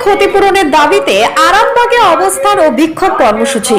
ক্ষতিপূরণের দাবিতে আরামবাগে অবস্থান ও বিক্ষোভ কর্মসূচি।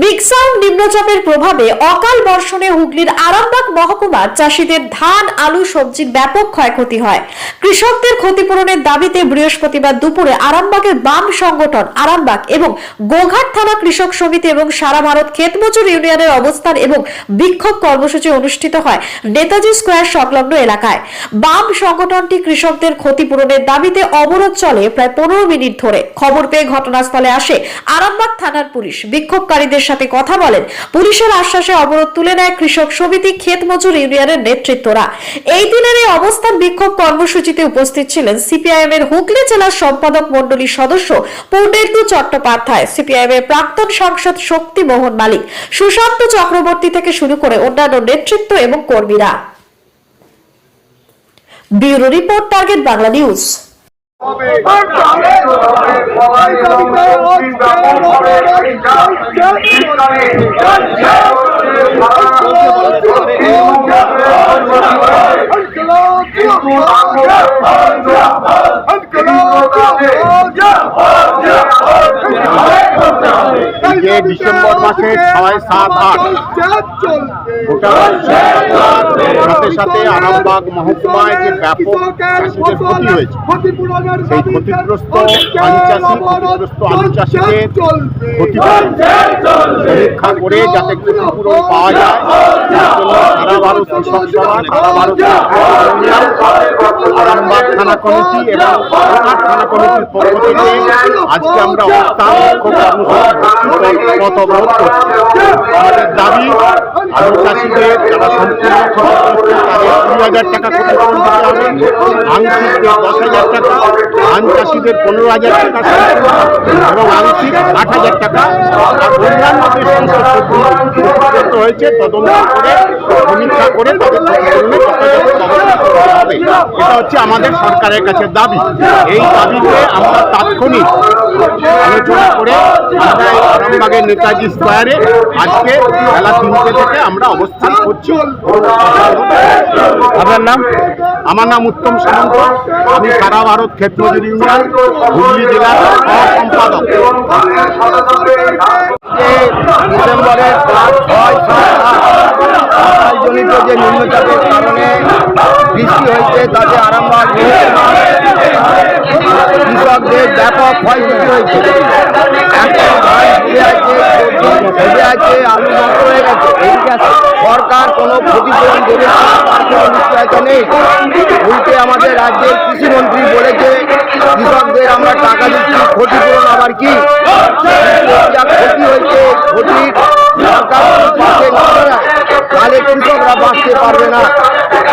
বিগ সাউন্ড নিম্নচাপের প্রভাবে অকাল বর্ষণে হুগলির আরামবাগ মহকুমার চাষীদের ধান, আলু, সবজির ব্যাপক ক্ষয়ক্ষতি হয়। কৃষকদের ক্ষতিপূরণের দাবিতে বৃহস্পতিবার দুপুরে আরামবাগের বাম সংগঠন আরামবাগ এবং গোঘাট থানা কৃষক সমিতি এবং সারা ভারত ক্ষেত মজুর ইউনিয়নের অবস্থান এবং বিক্ষোভ কর্মসূচি অনুষ্ঠিত হয় নেতাজি স্কোয়ার সংলগ্ন এলাকায়। বাম সংগঠনটি কৃষকদের ক্ষতিপূরণের দাবিতে অবরোধ চলে প্রায় 15 মিনিট ধরে। খবর পেয়ে ঘটনাস্থলে আসে আরামবাগ থানার পুলিশ। বিক্ষোভকারীদের সাথে কথা বলেন। পুলিশের আশ্বাসে অবরোধ তুলে নেয় কৃষক সমিতি, ক্ষেত মজুর ইউনিয়নের নেতৃত্বরা। এই দিনের এই অবস্থান বিক্ষোভ কর্মসূচিতে উপস্থিত ছিলেন সিপিআইএম এর হুগলি জেলার সম্পাদক মণ্ডলীর সদস্য পূর্ণেন্দু চট্টোপাধ্যায়, সিপিআইএম এর প্রাক্তন সাংসদ শক্তি মোহন মালিক, সুশান্ত চক্রবর্তী থেকে শুরু করে অন্যান্য নেতৃত্ব এবং কর্মীরা। Bureau report, target Bangla news. December মাসের 6, 7, 8 সাথে সাথে আরামবাগ মহকুমায় যে ব্যাপক চাষীদের ক্ষতি হয়েছে, সেই ক্ষতিগ্রস্ত আলু চাষীদের ক্ষতিপূরণ সমীক্ষা করে যাতে ক্ষতিপূরণ পাওয়া যায়, তার জন্য সারা ভারত কৃষক সভা, সারা ভারতের আরামবাগ থানা কমিটি এবং গোঘাট থানা কমিটির পক্ষ থেকে আজকে আমরা অবস্থান পথ অবরোধ করছি। আমাদের দাবি, আলু চাষীদের যারা সম্পূর্ণ ক্ষতিগ্রস্ত তাদের 20,000 টাকা ক্ষতিপূরণ দিতে হবে, আংশিকদের 10,000 টাকা, ধান চাষীদের 15,000 টাকা এবং আংশিক 8,000 টাকা, আর অন্যান্য যে সমস্ত ক্ষতিগ্রস্ত হয়েছে তদন্ত করে সমীক্ষা করে তাদের ক্ষতিপূরণে হবে। এটা হচ্ছে আমাদের সরকারের কাছে দাবি। এই দাবিতে আমরা তাৎক্ষণিক আলোচনা করে আমরা আরামবাগের নেতাজি স্কোয়ারে আজকে বেলা 3টে থেকে আমরা অবস্থান করছি। আপনার নাম? আমার নাম উত্তম সামন্ত, আমি সারা ভারত ক্ষেত মজুর ইউনিয়ন হুগলি জেলার সহ-সম্পাদক। ডিসেম্বরের 6, 7, 8 জনিত যে নিম্নচাপের কারণে বৃষ্টি হয়েছে তাতে আরামবাগ কৃষকদের ব্যাপক ক্ষয়ক্ষতি হয়েছে। আলু নষ্ট হয়ে গেছে। সরকার কোনো ক্ষতিপূরণ দেবে না, তার কোনো নিশ্চয়তা নেই। উল্টে আমাদের রাজ্যের কৃষিমন্ত্রী বলেছে কৃষকদের আমরা টাকা দিচ্ছি, ক্ষতিপূরণ আবার কি? যা ক্ষতি হয়েছে ক্ষতির সরকার পাশে না দাঁড়ায় তাহলে কৃষকরা বাঁচতে পারবে না।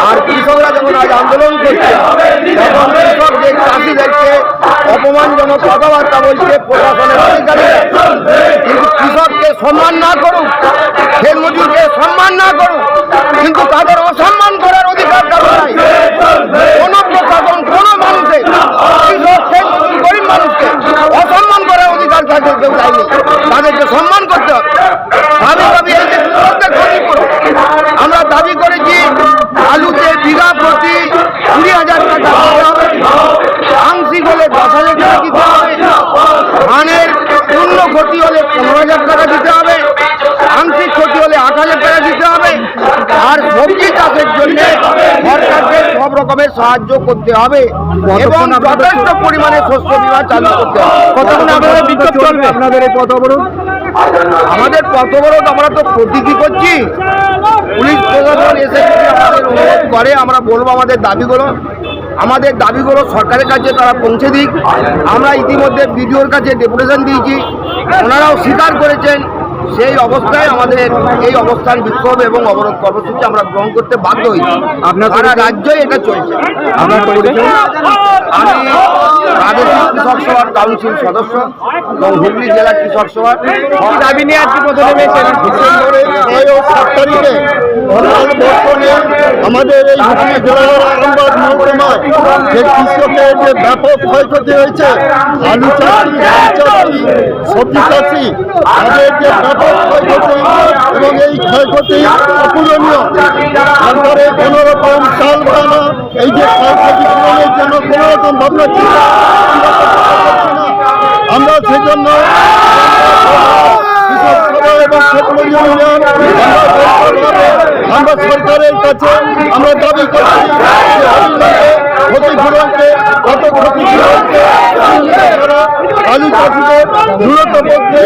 আর কৃষকরা যখন আজ আন্দোলন করছে তখন কৃষকদের চাষিদেরকে অপমানজনক কথাবার্তা বলছে প্রশাসনের অধিকারীরা। কিন্তু কৃষককে সম্মান না করুক, ক্ষেত মজুরকে সম্মান না করুক, কিন্তু তাদের অসম্মান করার অধিকার কারণ নাই। কোন প্রশাসন, কোন মানুষের কৃষক, ক্ষেত মজুর, গরিব মানুষকে অসম্মান করার অধিকার তাদের কেউ দেয়নি। তাদেরকে সম্মান করতে হবে। ভাবি এই যে কৃষকদের ক্ষতিপূরণ আমরা দাবি করেছি, আলুতে বিঘা প্রতি 20,000 টাকা দিতে হবে, আংশিক হলে 10,000 টাকা দিতে হবে, ধানের পূর্ণ ক্ষতি হলে 15,000 টাকা দিতে হবে, আংশিক ক্ষতি হলে 8,000 টাকা দিতে হবে। আর সবজি চাষের জন্য সরকারকে সব রকমের সাহায্য করতে হবে এবং যথেষ্ট পরিমাণে শস্য বীমা চালু করতে হবে। কতক্ষণ আপনাদের বিক্ষোভ চলবে? আপনাদের এই পথ অবরোধ? আমাদের পথ অবরোধ আমরা তো প্রতীকী করছি। পুলিশ প্রশাসন এসে যদি আমাদের অনুরোধ করে আমরা বলবো আমাদের দাবিগুলো সরকারের কাছে তারা পৌঁছে দিক। আমরা ইতিমধ্যে বিডিওর কাছে ডেপুটেশন দিয়েছি, ওনারাও স্বীকার করেছেন। সেই অবস্থায় আমাদের এই অবস্থান বিক্ষোভ এবং অবরোধ কর্মসূচি আমরা গ্রহণ করতে বাধ্য হয়েছি। আপনার সারা রাজ্যই এটা চলছে। আপনার পরিচয়? আমি প্রাদেশিক কৃষক সভার কাউন্সিল সদস্য এবং হুগলি জেলা কৃষক সভার দাবি নিয়ে আজকে প্রথমে ডিসেম্বরের 6 ও 7 তারিখে আমাদের এই হুগলি জেলার আরামবাগ মহকুমায় যে কৃষকের যে ব্যাপক ক্ষয়ক্ষতি হয়েছে, আলু চাষি, ধান চাষি, সবজি চাষি, তাদের যে ব্যাপক ক্ষয়ক্ষতি এবং এই ক্ষয়ক্ষতি অপূরণীয়। তারপরে কোনো রকম চাল দানা এই যে ক্ষয়ক্ষতি পূরণের জন্য কোনো রকম ভাবনা চিন্তা কাছে আমরা দাবি করছি যে অবিলম্বে ক্ষতিপূরণকে কত ক্ষতিপূরণকে আলু চাষিদের দূরত্ব পক্ষে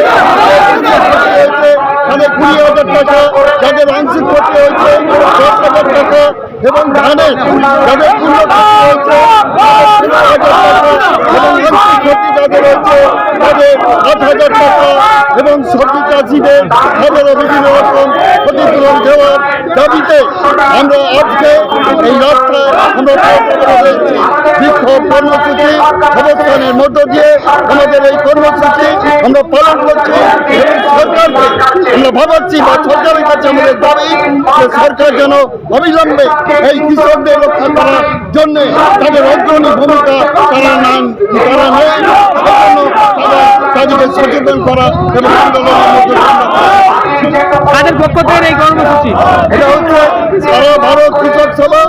হয়েছে মানে 20,000 টাকা, যাদের আংশিক ক্ষতি হয়েছে 10,000 টাকা এবং ধানের যাদের পূর্ণ ক্ষতি হয়েছে 15,000 টাকা এবং আংশিক ক্ষতি যাদের হয়েছে তাদের 8,000 টাকা এবং সবজি চাষিদের হাজারো বিভিন্ন রকম ক্ষতিপূরণ দেওয়ার দাবিতে আমরা আজকে এই রাস্তায় আমরা রয়েছি বিক্ষোভ কর্মসূচি অবস্থানের মধ্য দিয়ে আমাদের এই কর্মসূচি আমরা পালন করছি এবং সরকারকে আমরা ভাবাচ্ছি বা সরকারের কাছে আমাদের দাবি যে সরকার যেন অবিলম্বে এই কৃষকদের রক্ষা করার জন্য তাদের অগ্রণী ভূমিকা তারা নেই সেজন্য তাদেরকে সচেতন করা এবং আন্দোলনের মধ্যে তাদের পক্ষ থেকে এই কর্মসূচি এটা হচ্ছে সারা ভারত কৃষক সভা,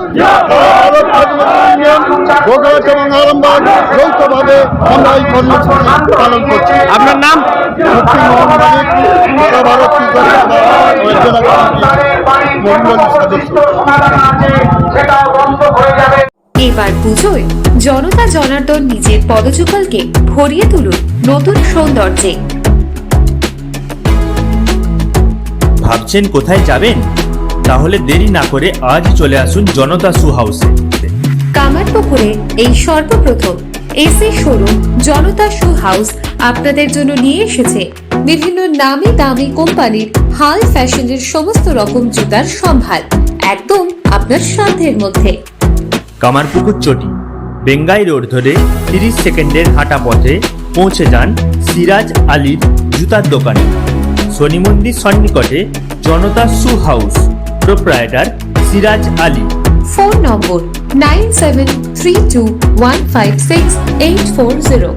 সারা ভারত রাজনীতি ইউনিয়ন, গোঘাট এবং আরামবাগ যৌথভাবে আমরা এই কর্মসূচি পালন করছি। আপনার নাম? মুফতি মোহাম্মদ মালিক, সারা ভারত কৃষক সভা জেলা কমিটির মন্ডলী সদস্য। এবার পুজোয় জনতা জনার্দন নিজের পদযুগলকে ভরিয়ে তুলুন নতুন সৌন্দর্যে। ভাবছেন কোথায় যাবেন? তাহলে দেরি না করে আজ চলে আসুন জনতা শু হাউসে। কামারপুকুরে এই সর্বপ্রথম এসি শোরুম জনতা শু হাউস আপনাদের জন্য নিয়ে এসেছে বিভিন্ন নামি দামি কোম্পানির হাল ফ্যাশনের সমস্ত রকম জুতার সম্ভার একদম আপনার সাধ্যের মধ্যে। কামারপুকুর চটি বেঙ্গাই রোড ধরে 30 সেকেন্ডের হাঁটা পথে পৌঁছে যান সিরাজ আলীর জুতার দোকানে। শনি মন্দির সন্নিকটে Janata shoe house, proprietor Siraj Ali. Phone number 9732156840।